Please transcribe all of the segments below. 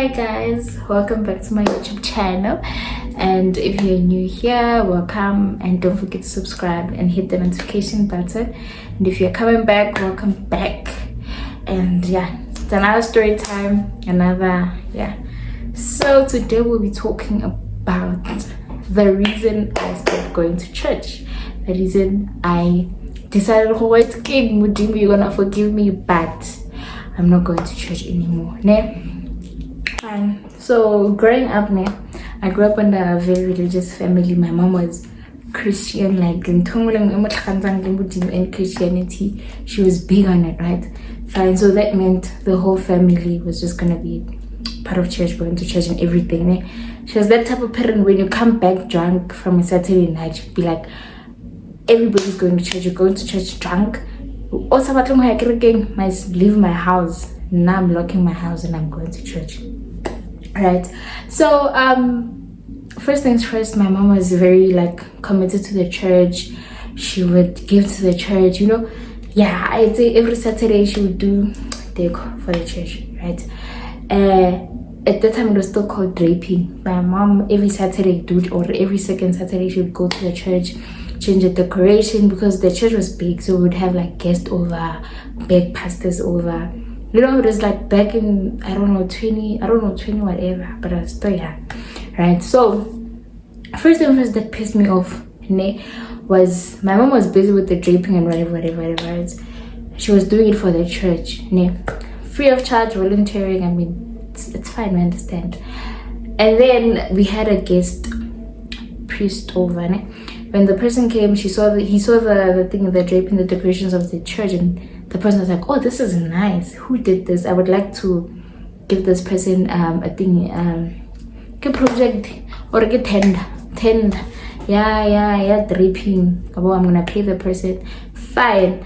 Hi guys, welcome back to my YouTube channel, and if you're new here, welcome, and don't forget to subscribe and hit the notification button. And if you're coming back, welcome back. And yeah, it's another story time, so today we'll be talking about the reason I stopped going to church, the reason I decided, oh, it's okay, Mudimu, you're gonna forgive me, but I'm not going to church anymore. So growing up, I grew up in a very religious family. My mom was Christian, like in Christianity. She was big on it, right? Fine. So that meant the whole family was just gonna be part of church, going to church and everything. She was that type of parent, when you come back drunk from a Saturday night, she'd be like, everybody's going to church, you're going to church drunk. Also, I must leave my house. Now I'm locking my house and I'm going to church. Right. So first things first, my mom was very committed to the church. She would give to the church, I'd say every Saturday she would do deco for the church, right? At that time it was still called draping. My mom every Saturday or every second Saturday she would go to the church, change the decoration, because the church was big, so we would have guests over, big pastors over. It was back in 20 whatever, but I was still young, right? So first thing first that pissed me off was my mom was busy with the draping and whatever, right? She was doing it for the church, free of charge, volunteering. I mean, it's fine, I understand. And then we had a guest priest over, When the person came, he saw the thing, the draping, the decorations of the church, and the person was like, oh, this is nice. Who did this? I would like to give this person a thing, a project or a tender. Yeah, draping. Oh, I'm gonna pay the person. Fine.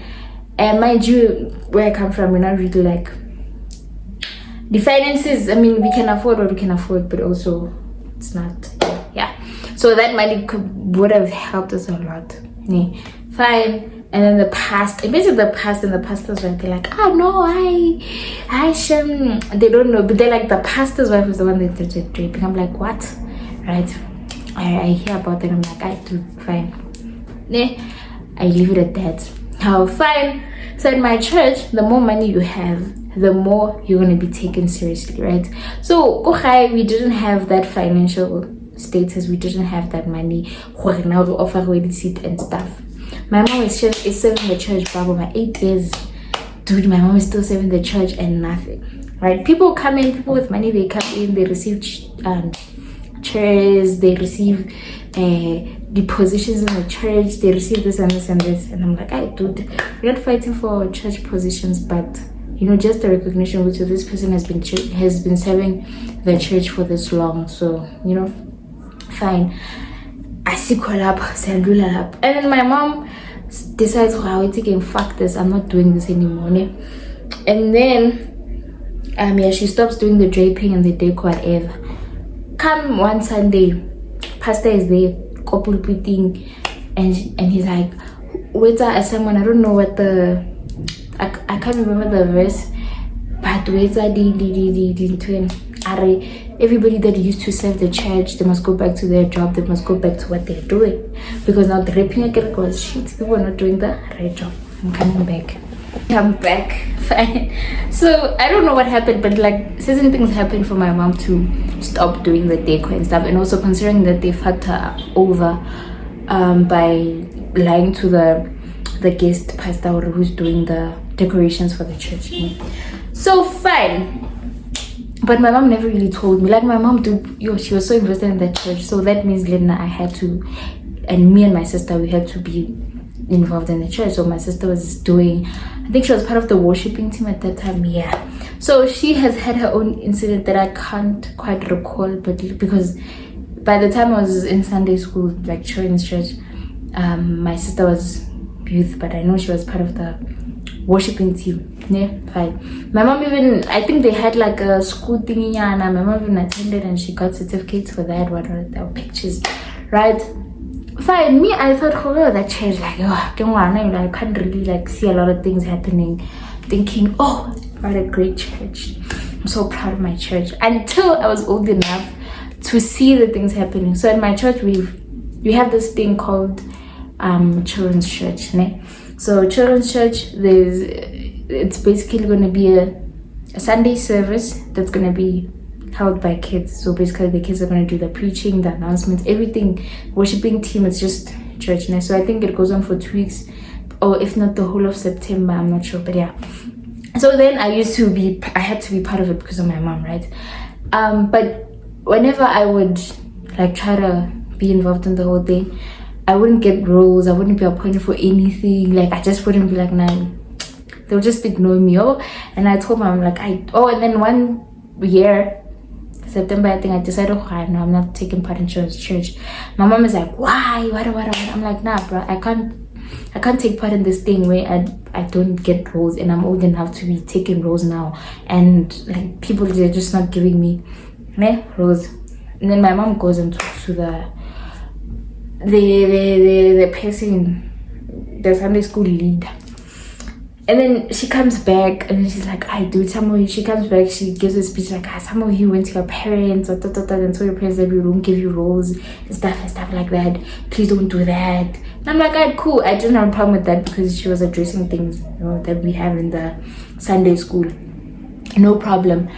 And mind you, where I come from, we're not really the finances. I mean, we can afford what we can afford, but also it's not. So that money would have helped us a lot. Fine. And then the pastor and the pastors were like, no, they don't know, but they're the pastor's wife was the one that did draping. I'm like, what? Right? I hear about it. I'm like, I do, fine. I leave it at that. How fine. So in my church, the more money you have, the more you're gonna be taken seriously, right? So we didn't have that financial status, we didn't have that money now to offer wedding seat and stuff. My mom is serving the church, my 8 years, dude. My mom is still serving the church and nothing, right? People come in, people with money, they come in, they receive chairs, they receive depositions in the church, they receive this and this and this, and I'm like, dude, we're not fighting for church positions, but just the recognition which this person has been serving the church for this long. So fine. I see call up, send up, and then my mom decides, oh, taking fuck this, I'm not doing this anymore. And then she stops doing the draping and the decor, whatever. Come one Sunday, pastor is there, couple putting, and he's like, wait, someone, I don't know what I can't remember the verse, but wait, everybody that used to serve the church, they must go back to their job, they must go back to what they're doing, because now the raping again was shit, people are not doing the right job. I'm back fine. So I don't know what happened, but certain things happened for my mom to stop doing the decor and stuff, and also considering that they fucked her over by lying to the guest pastor who's doing the decorations for the church. So fine. But my mom never really told me. My mom she was so invested in that church. So that means I had to, and me and my sister, we had to be involved in the church. So my sister was doing, I think she was part of the worshiping team at that time. Yeah. So she has had her own incident that I can't quite recall, but because by the time I was in Sunday school, children's church, my sister was youth, but I know she was part of the worshiping team. Fine. My mom even, I think they had a school thingy, and my mom even attended and she got certificates for that, whatever, pictures, right? Fine. Me, I thought, that church, I can't really see a lot of things happening, thinking, oh, what a great church. I'm so proud of my church until I was old enough to see the things happening. So in my church, we have this thing called children's church. Ne? So children's church, it's basically going to be a Sunday service that's going to be held by kids. So basically the kids are going to do the preaching, the announcements, everything. Worshiping team, it's just church. Ne? So I think it goes on for 2 weeks, or if not the whole of September, I'm not sure, but yeah. So then I had to be part of it because of my mom, right? But whenever I would like try to be involved in the whole thing, I wouldn't get roles, I wouldn't be appointed for anything. Like I just wouldn't be like, nah, they'll just ignore me. And I told mom like and then one year, September, I think I decided, no, I'm not taking part in church. My mom is like, why? What? I'm like, nah, bro, I can't take part in this thing where I don't get roles, and I'm old enough to be taking roles now, and like people, they're just not giving me roles. And then my mom goes and talks to the person, the Sunday school leader, and then she comes back and then she's like, I do, some of you, she comes back, she gives a speech like, some of you went to your parents and told your parents that we won't give you roles and stuff like that, please don't do that. And I'm like, alright, cool. I didn't have a problem with that because she was addressing things, that we have in the Sunday school, no problem.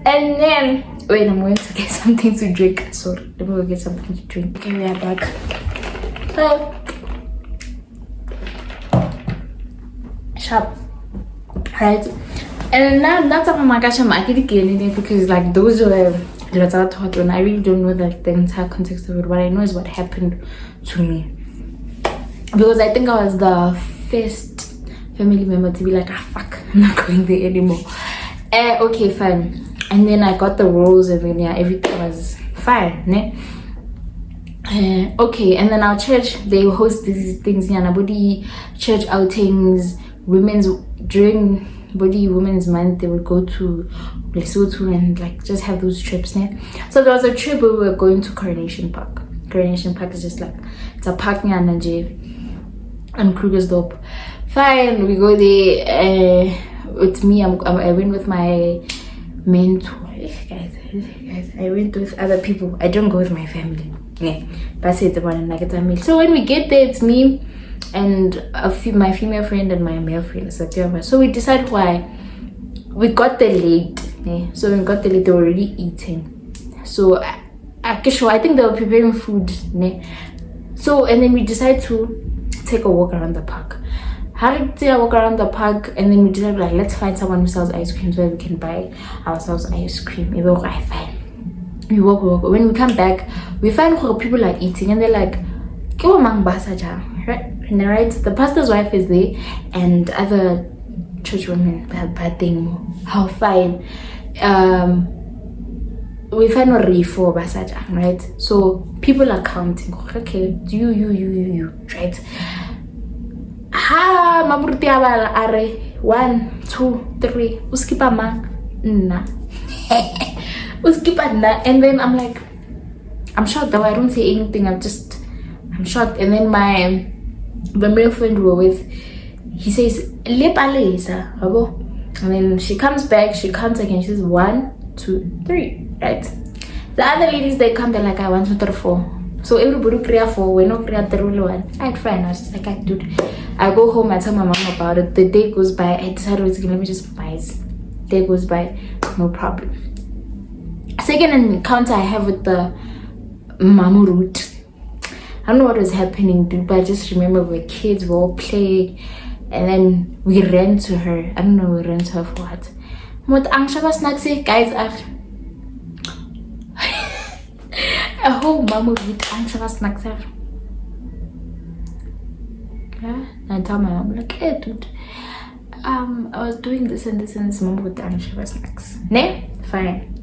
And then wait, I'm going to get something to drink. Sorry, let me go get something to drink. Okay, we are back. So sharp, right? And now that's how my gosh, I'm actually getting it because like those were lots of thoughts, and I really don't know the entire context of it. What I know is what happened to me, because I think I was the first family member to be like, fuck, I'm not going there anymore. Okay, fine. And then I got the roles, and then everything was fine, ne? Okay, and then our church, they host these things, body church outings, during Body Women's Month, they would go to Lesotho and like just have those trips, ne? So there was a trip where we were going to Coronation Park. Coronation Park is just like, it's a park near Nanje and Krugersdorp. Fine, we go there. With me, I went with my mentor. Guys, I went with other people. I don't go with my family. Yeah, that's it. So when we get there, it's me and my female friend and my male friend. So we decided why we got there late. Yeah. So when we got there late, they were already eating. So I think they were preparing food. Yeah. So and then we decided to take a walk around the park. How did we walk around the park? And then we decided like, let's find someone who sells ice cream so that we can buy ourselves ice cream. We walk, we walk. When we come back, we find people are eating and they're like, right? Right? The pastor's wife is there and other church women. Bad thing. How fine. We find a refo basaja, right? So people are counting. Okay, you, right? Ha maburuti abala are 1 2 3 uskipa ma na uskipa na. And then I'm like, I'm shocked though, I don't say anything, I'm shocked. And then the male friend we were with, he says lepalesa, and then she comes back, she counts again, she says 1 2 3, right? The other ladies, they come, they're like, I 1 2 3 4. So everybody create 4, we're not create the rule 1. I'd fine. I was just like, dude, I go home, I tell my mom about it. The day goes by, I decided, let me just buy it. Day goes by, no problem. Second encounter I have with the Mamu route. I don't know what was happening, dude, but I just remember we were kids, we all playing, and then we ran to her. I don't know, we ran to her for what? What Angshaba snacks, guys, a whole mama with Angshaba snacks. Yeah, and I tell my mom like, hey dude, I was doing this and this and this, mama with Angshaba snacks. Ne? Fine.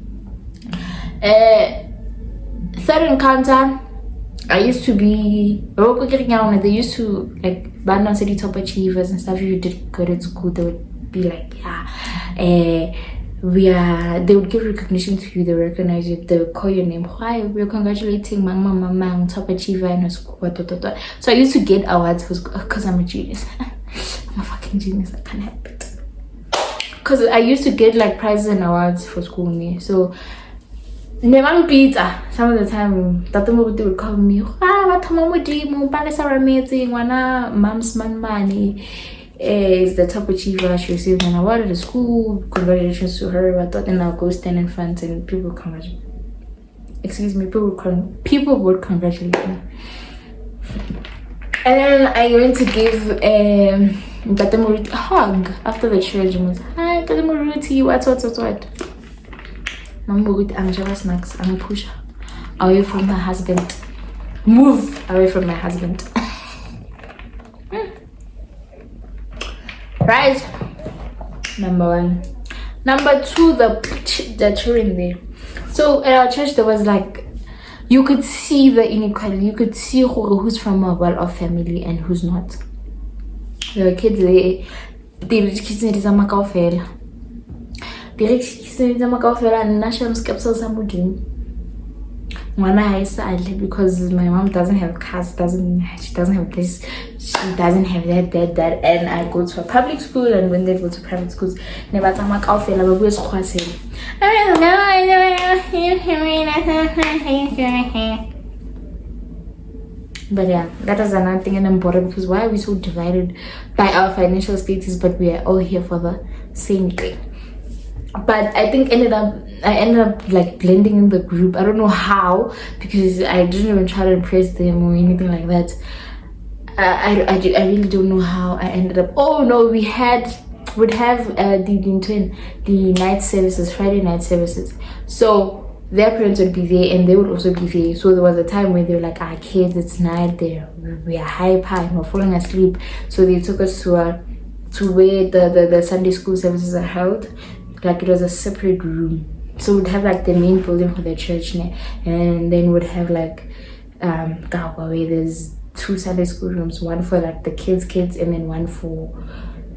Third encounter, I used to be they used to like Bandon City top achievers and stuff. If you did good at school, they would be like, yeah, they would give recognition to you, they recognize you, they would call your name. Why we're congratulating Mang top achiever in her school. So I used to get awards because I'm a genius. I'm a fucking genius, I can't help it. because I used to get like prizes and awards for school me. So never pizza. Some of the time Tatamobuti would call me mom's money is the top achiever. She received an award at the school. Congratulations to her. I thought then I'll go stand in front and people congratulate. Excuse me, people would congratulate me. And then I went to give Tatamoruti a hug after the church and was, hi Tatamoruti, what? Mama would I'm snacks, I'm a pusher. Away from my husband. Move away from my husband. Right? Number one. Number two, the children there. So at our church there was like, you could see the inequality. You could see who's from a well-off family and who's not. There were kids there. The rich kids in the Makaofela. The rich kids in the Makaofela and National Skepsel Samudin. When I sadly because my mom doesn't have cars, she doesn't have this, she doesn't have that, and I go to a public school, and when they go to private schools, never Makaofela, but we're squassing. But yeah, that is another thing, and I'm bothered because why are we so divided by our financial status, but we are all here for the same thing? But I think I ended up like blending in the group. I don't know how, because I didn't even try to impress them or anything like that. I really don't know how I ended up. Oh no, would have the night services, Friday night services. So their parents would be there and they would also be there. So there was a time where they were like, our kids, it's night there, we are hyper and we're falling asleep. So they took us to where the Sunday school services are held. Like it was a separate room. So we'd have like the main building for the church, and then we'd have like where there's 2 Sunday school rooms, one for like the kids, and then one for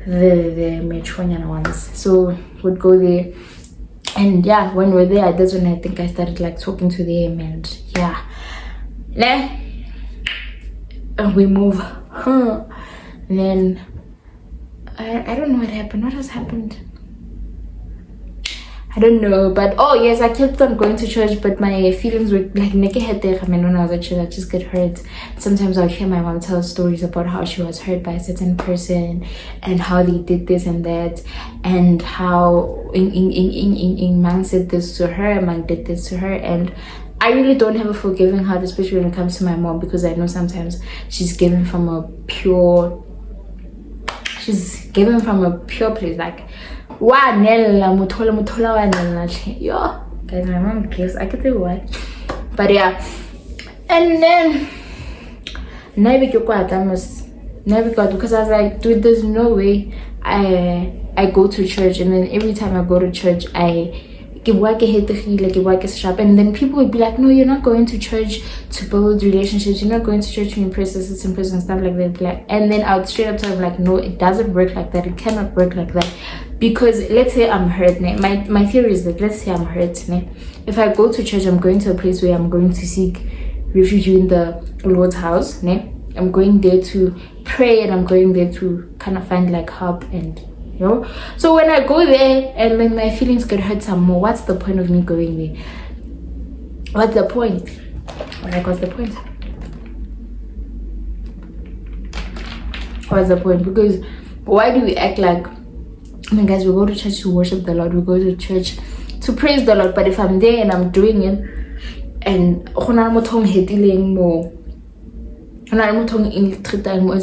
the Metronian ones. So we'd go there, and yeah, when we're there, that's when I think I started like talking to them, and yeah, and we move. And then I don't know what happened. What has happened? I don't know, but oh yes, I kept on going to church, but my feelings were like when I was at church, I just get hurt. Sometimes I'll hear my mom tell stories about how she was hurt by a certain person and how they did this and that, and how in man said this to her, man did this to her, and I really don't have a forgiving heart, especially when it comes to my mom, because I know sometimes she's given from a pure place, like yo guys, my mom cares, I can tell you why. But yeah, and then never got, because I was like, dude, there's no way I go to church, and then every time I go to church I and then people would be like, no, you're not going to church to build relationships, you're not going to church to impress the system and stuff like that. And then I would straight up tell them like, no, it doesn't work like that, it cannot work like that. Because let's say I'm hurt, my theory is that let's say I'm hurt, if I go to church, I'm going to a place where I'm going to seek refuge in the Lord's house, I'm going there to pray, and I'm going there to kind of find like help, and so when I go there and then my feelings get hurt some more, what's the point of me going there? What's the point? What's the point? Because why do we act like, guys, we go to church to worship the Lord, we go to church to praise the Lord, but if I'm there and I'm doing it and it's not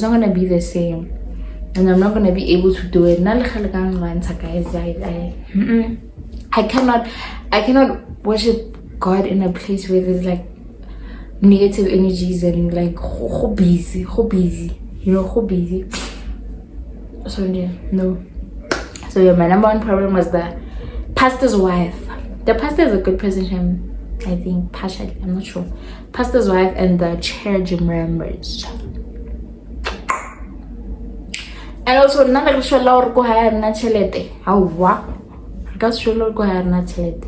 gonna be the same, and I'm not gonna be able to do it. I cannot worship God in a place where there's like negative energies and like so busy. So yeah, no. So yeah, my number one problem was the pastor's wife. The pastor is a good person, I think, partially, I'm not sure. Pastor's wife and the church members. And also, none of the Lord go hire Nachelete. How what? Because the Lord go hire Nachelete.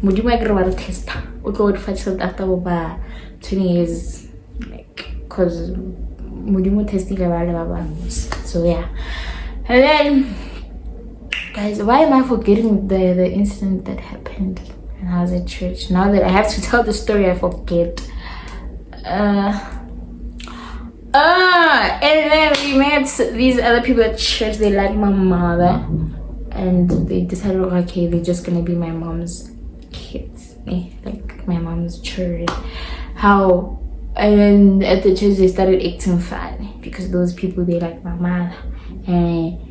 Would you make a test? We go to fetch it after about 20 years. Because would you testing about. So yeah. And then, Guys, why am I forgetting the incident that happened when I was at church? Now that I have to tell the story, I forget. And then we met these other people at church. They like my mother, and they decided, okay, they're just gonna be my mom's kids, like my mom's children. How? And at the church they started acting funny because those people, they like my mother, and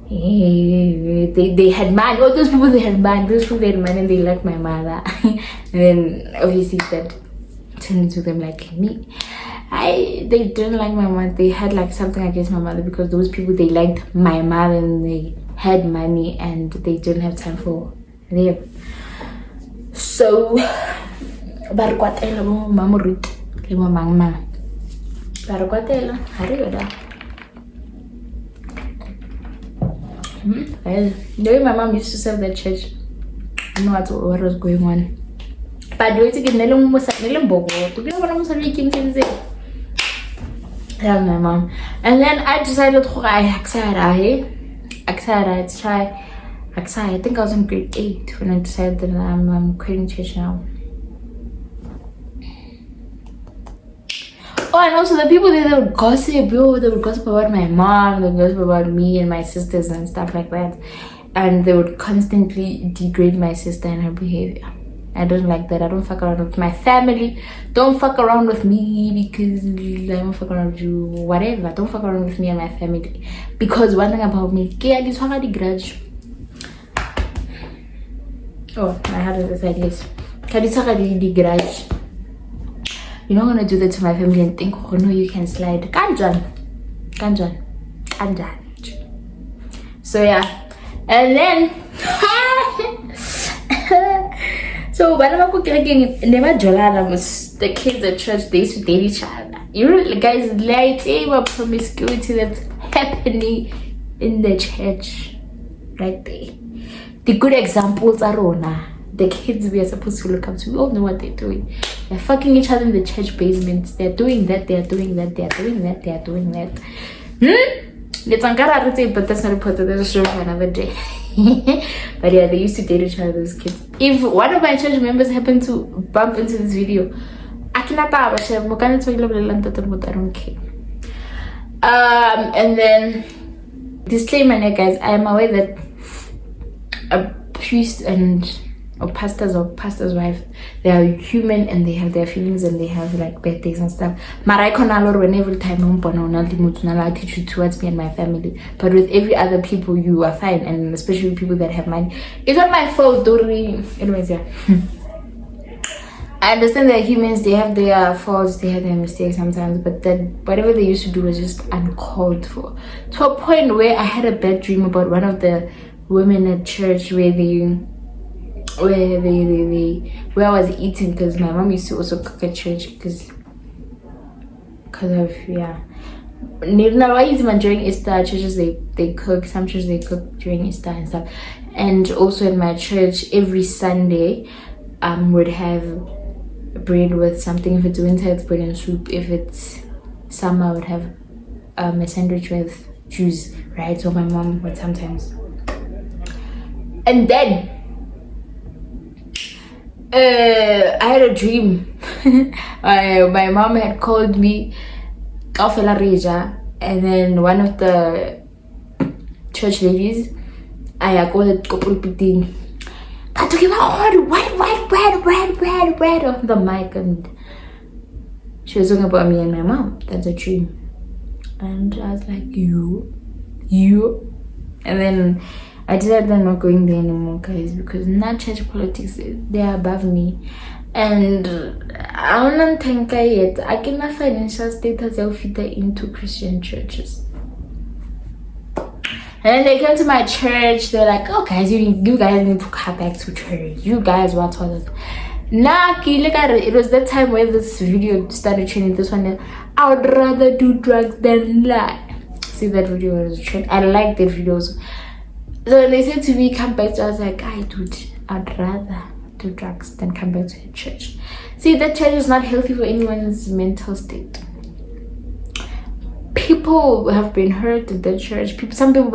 they had money. All those people, they had money. Those people, they had money, and they like my mother. And then obviously that turned into them liking me. They didn't like my mother. They had like something against my mother because those people, they liked my mother and they had money and they didn't have time for them. So barikwatela mo mamorut le mo mangma barikwatela harioda. Well, the way my mom used to serve that church, I know what was going on. But do it again, tell my mom. And then I decided I think I was in grade 8 when I decided that I'm quitting church now. Oh, and also the people there, they would gossip. They would gossip about my mom, they would gossip about me and my sisters and stuff like that. And they would constantly degrade my sister and her behavior. I don't like that. I don't fuck around with my family. Don't fuck around with me because I don't fuck around with you. Whatever. Don't fuck around with me and my family. Because one thing about me, I grudge. Oh, my heart is like this. The grudge. You're not gonna do that to my family and think, oh no, you can slide. Kanjan. So yeah. And then so when I'm cooking, never Jolana was the kids at church, they used to date each other. You know, guys, like promiscuity that's happening in the church right there. The good examples are on the kids we are supposed to look up to. We all know what they're doing. They're fucking each other in the church basements. They're doing that, they're doing that, they're doing that, they're doing that. It's Ankara, but that's not reported. There's a show for another day. But yeah, they used to date each other, those kids. If one of my church members happened to bump into this video, I don't care. And then disclaimer, guys, I am aware that a priest or pastor's wife, they are human and they have their feelings and they have like bad days and stuff. Whenever time I teach you towards me and my family, but with every other people you are fine, and especially people that have money. It's not my fault, don't really. Anyways, yeah. I understand that humans, they have their faults, they have their mistakes sometimes, but then whatever they used to do was just uncalled for. To a point where I had a bad dream about one of the women at church where I was eating, because my mom used to also cook at church because of during Easter. Churches they cook, some churches they cook during Easter and stuff. And also in my church every Sunday would have bread with something. If it's winter, it's bread and soup. If it's summer, I would have a sandwich with juice, right? So my mom would sometimes. And then I had a dream. My mom had called me and then one of the church ladies, I called it Kopulpiting. But to give bread on the mic, and she was talking about me and my mom. That's a dream. And I was like, you. And then I decided I'm not going there anymore, guys, because not church politics, they are above me. And I don't think yet I get my financial status I'll fit into Christian churches. And then they came to my church. They're like, oh guys, you guys need to come back to church. You guys, what was it? Nah, look at it. It was that time where this video started trending. This one, I would rather do drugs than lie. See, that video was a trend. I like that video. So when they said to me, come back to, I was like, dude, I'd rather do drugs than come back to the church. See, that church is not healthy for anyone's mental state. people have been hurt at the church. Some people,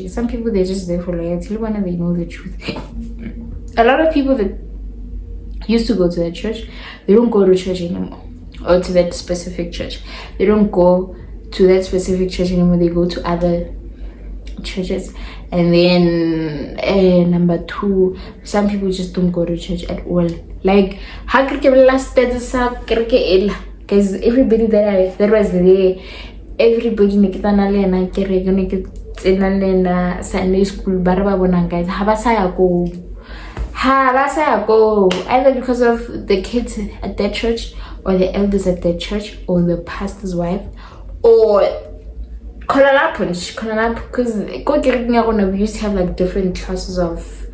some people, they're just there for loyalty. When they know the truth. A lot of people that used to go to that church, they don't go to church anymore, or to that specific church. They don't go to that specific church anymore. They go to other churches. And then number 2, some people just don't go to church at all. Like, how could last because everybody that was there, everybody nikitana lena kereke nikitana lena Sunday school baraba bona guys habasaya go either because of the kids at that church, or the elders at that church, or the pastor's wife, or because we used to have like different classes of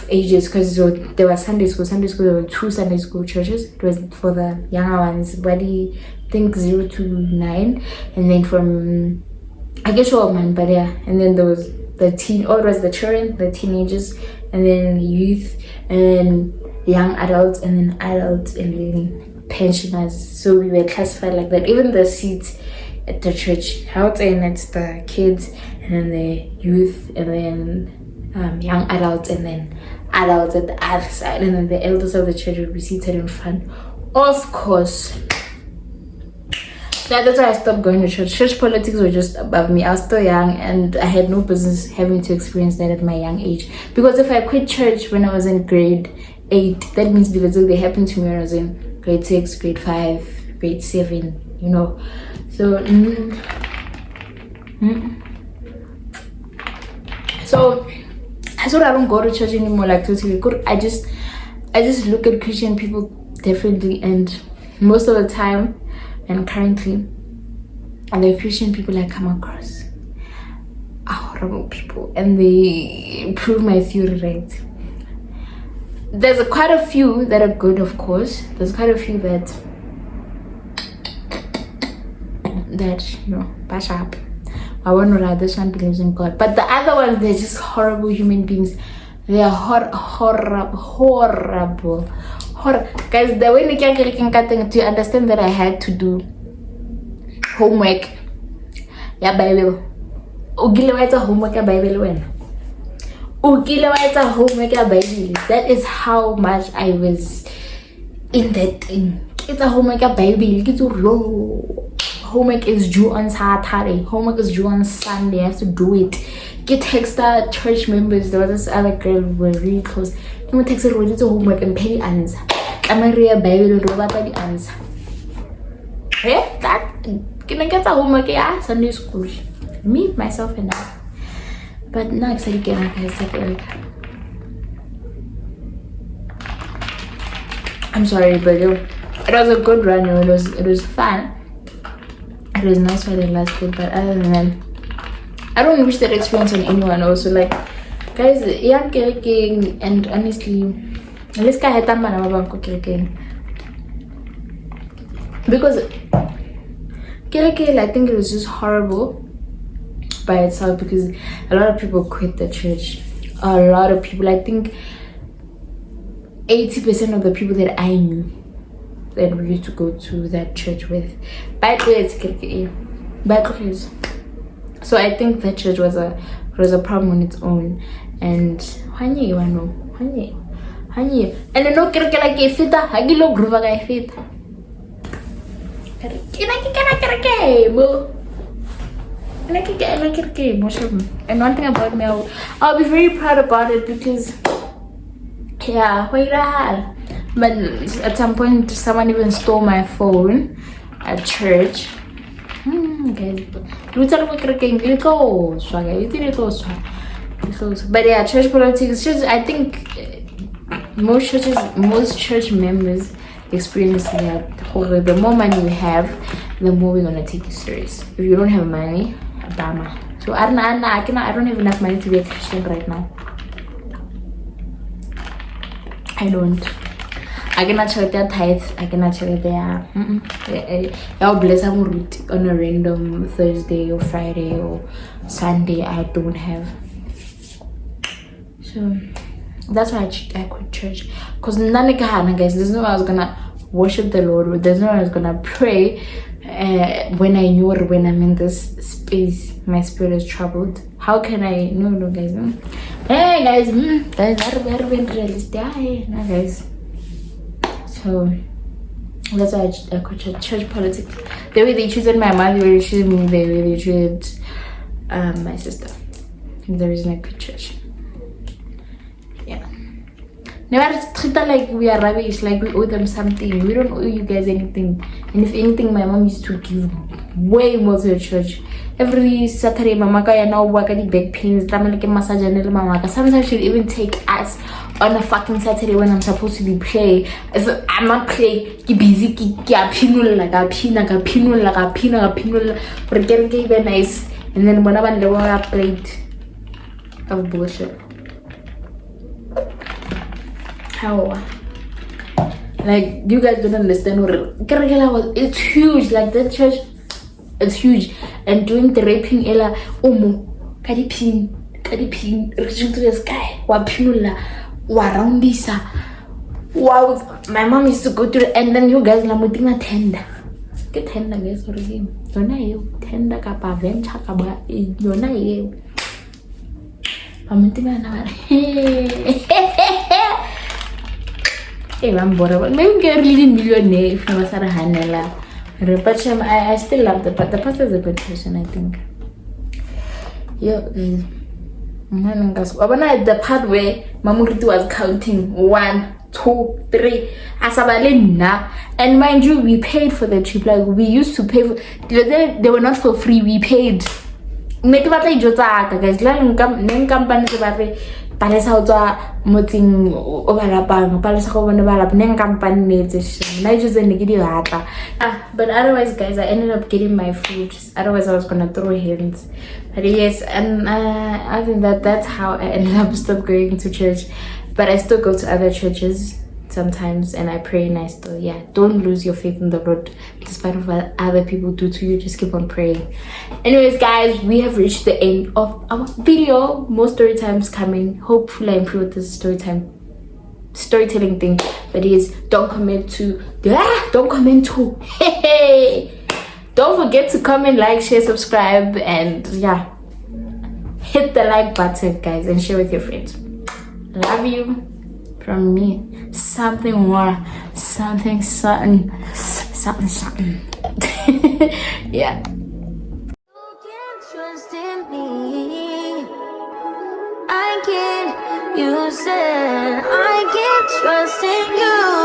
ages, because there was Sunday school. There were 2 Sunday school churches. It was for the younger ones, but I think 0 to 9, and then from I guess man, but yeah, and then there was the it was the children, the teenagers, and then youth, and then young adults, and then adults, and then pensioners. So we were classified like that. Even the seats at the church, how it's in, it's the kids, and then the youth, and then young adults, and then adults at the other side, and then the elders of the church would be seated in front. Of course, that's why I stopped going to church. Church politics were just above me. I was still young, and I had no business having to experience that at my young age. Because if I quit church when I was in grade 8, that means they happened to me when I was in grade 6, grade 5, grade 7, you know. So so I sort of don't go to church anymore, like totally good. I just look at Christian people differently, and most of the time and currently the Christian people I come across are horrible people, and they prove my theory right. There's quite a few that are good, of course. There's quite a few that you know, bash up. I wonder how this one believes in God, but the other ones, they're just horrible human beings. They are horrible. Guys, the way to understand that I had to do homework, yeah, Bible. Homework, Bible. That is how much I was in that thing. It's a homework, Bible. Homework is due on Saturday. Homework is due on Sunday. I have to do it. Get texted church members. There was this other girl, we were really close. You texted her to homework and pay the answer. I'm a real Bible and Robert the answer. Yeah, that can I get a homework? Yeah, Sunday school. Me, myself, and I. But now it's again, I said, I'm sorry, but it was a good run. It was fun. It was nice while it lasted, but other than that, I don't wish that experience on anyone. Also, like, guys, young Kirking, and honestly, this guy had done Kirking because Kirking, I think it was just horrible by itself, because a lot of people quit the church. A lot of people, I think 80% of the people that I knew that we used to go to that church with, so I think that church was a problem on its own. And and no kirkela ke fita hagilo gruva ga fita and one thing about me, I'll be very proud about it, because yeah, but at some point someone even stole my phone at church. Guys, but yeah, church politics, I think most church members experience that. The more money you have, the more we're gonna take you serious. If you don't have money, Obama. So I don't have enough money to be a Christian right now. I don't. I cannot check their tithe. I cannot check their I'll bless them on a random Thursday or Friday or Sunday. I don't have. So that's why I quit church. Because guys, there's no way I was gonna worship the Lord. There's no way I was gonna pray when I know or when I'm in this space, my spirit is troubled. How can I? No, guys. Hey, guys. Guys, are being realistic. No, guys. So that's why I could church politics. The way they treated my mother, the way they treated me, the way they treated my sister. The reason I quit church. Yeah. Never treat them like we are rubbish, like we owe them something. We don't owe you guys anything. And if anything, my mom used to give way more to the church. Every Saturday, mama ka now work at the back pains. Sometimes she'll even take us on a fucking Saturday when I'm supposed to be playing. If I'm not playing, I'm busy. I'm nice. And then when I played of bullshit. How? Like, you guys don't understand what it's huge. Like that church, it's huge. And doing the raping, ella, kadipin, reaching to the sky, wapinula, warambisa. Wow, my mom used to go to it, and then you guys lamuting a tender. Get tender, guys, for him. Don't I? Tender kapa venture kaba. Don't I? I'm hey, I'm bored. Maybe get really millionaire if I was at a Hanela. But I still love the pastor is a good person, I think. Yeah, guys. The part where Mamuritu was counting 1, 2, 3, Asabalina, and mind you, we paid for the trip. Like we used to pay for. They were not for free. We paid. Make batla ijo tsa ka guys la neng company se batla palesa o tswa motsing o balapang palesa go bona balap neng company netse na ijo tse ne ke di batla. But otherwise guys, I ended up getting my food. Otherwise I was gonna throw hands. But yes, and I think that's how I ended up stop going to church. But I still go to other churches sometimes, and I pray, and I still, don't lose your faith in the Lord despite of what other people do to you. Just keep on praying. Anyways guys, we have reached the end of our video. More story times coming. Hopefully I improve this storytelling thing. But yes, don't forget to comment, like, share, subscribe, and hit the like button guys, and share with your friends. Love you from me. Something more, something yeah. You can trust in me. I can. You said I can trust in you.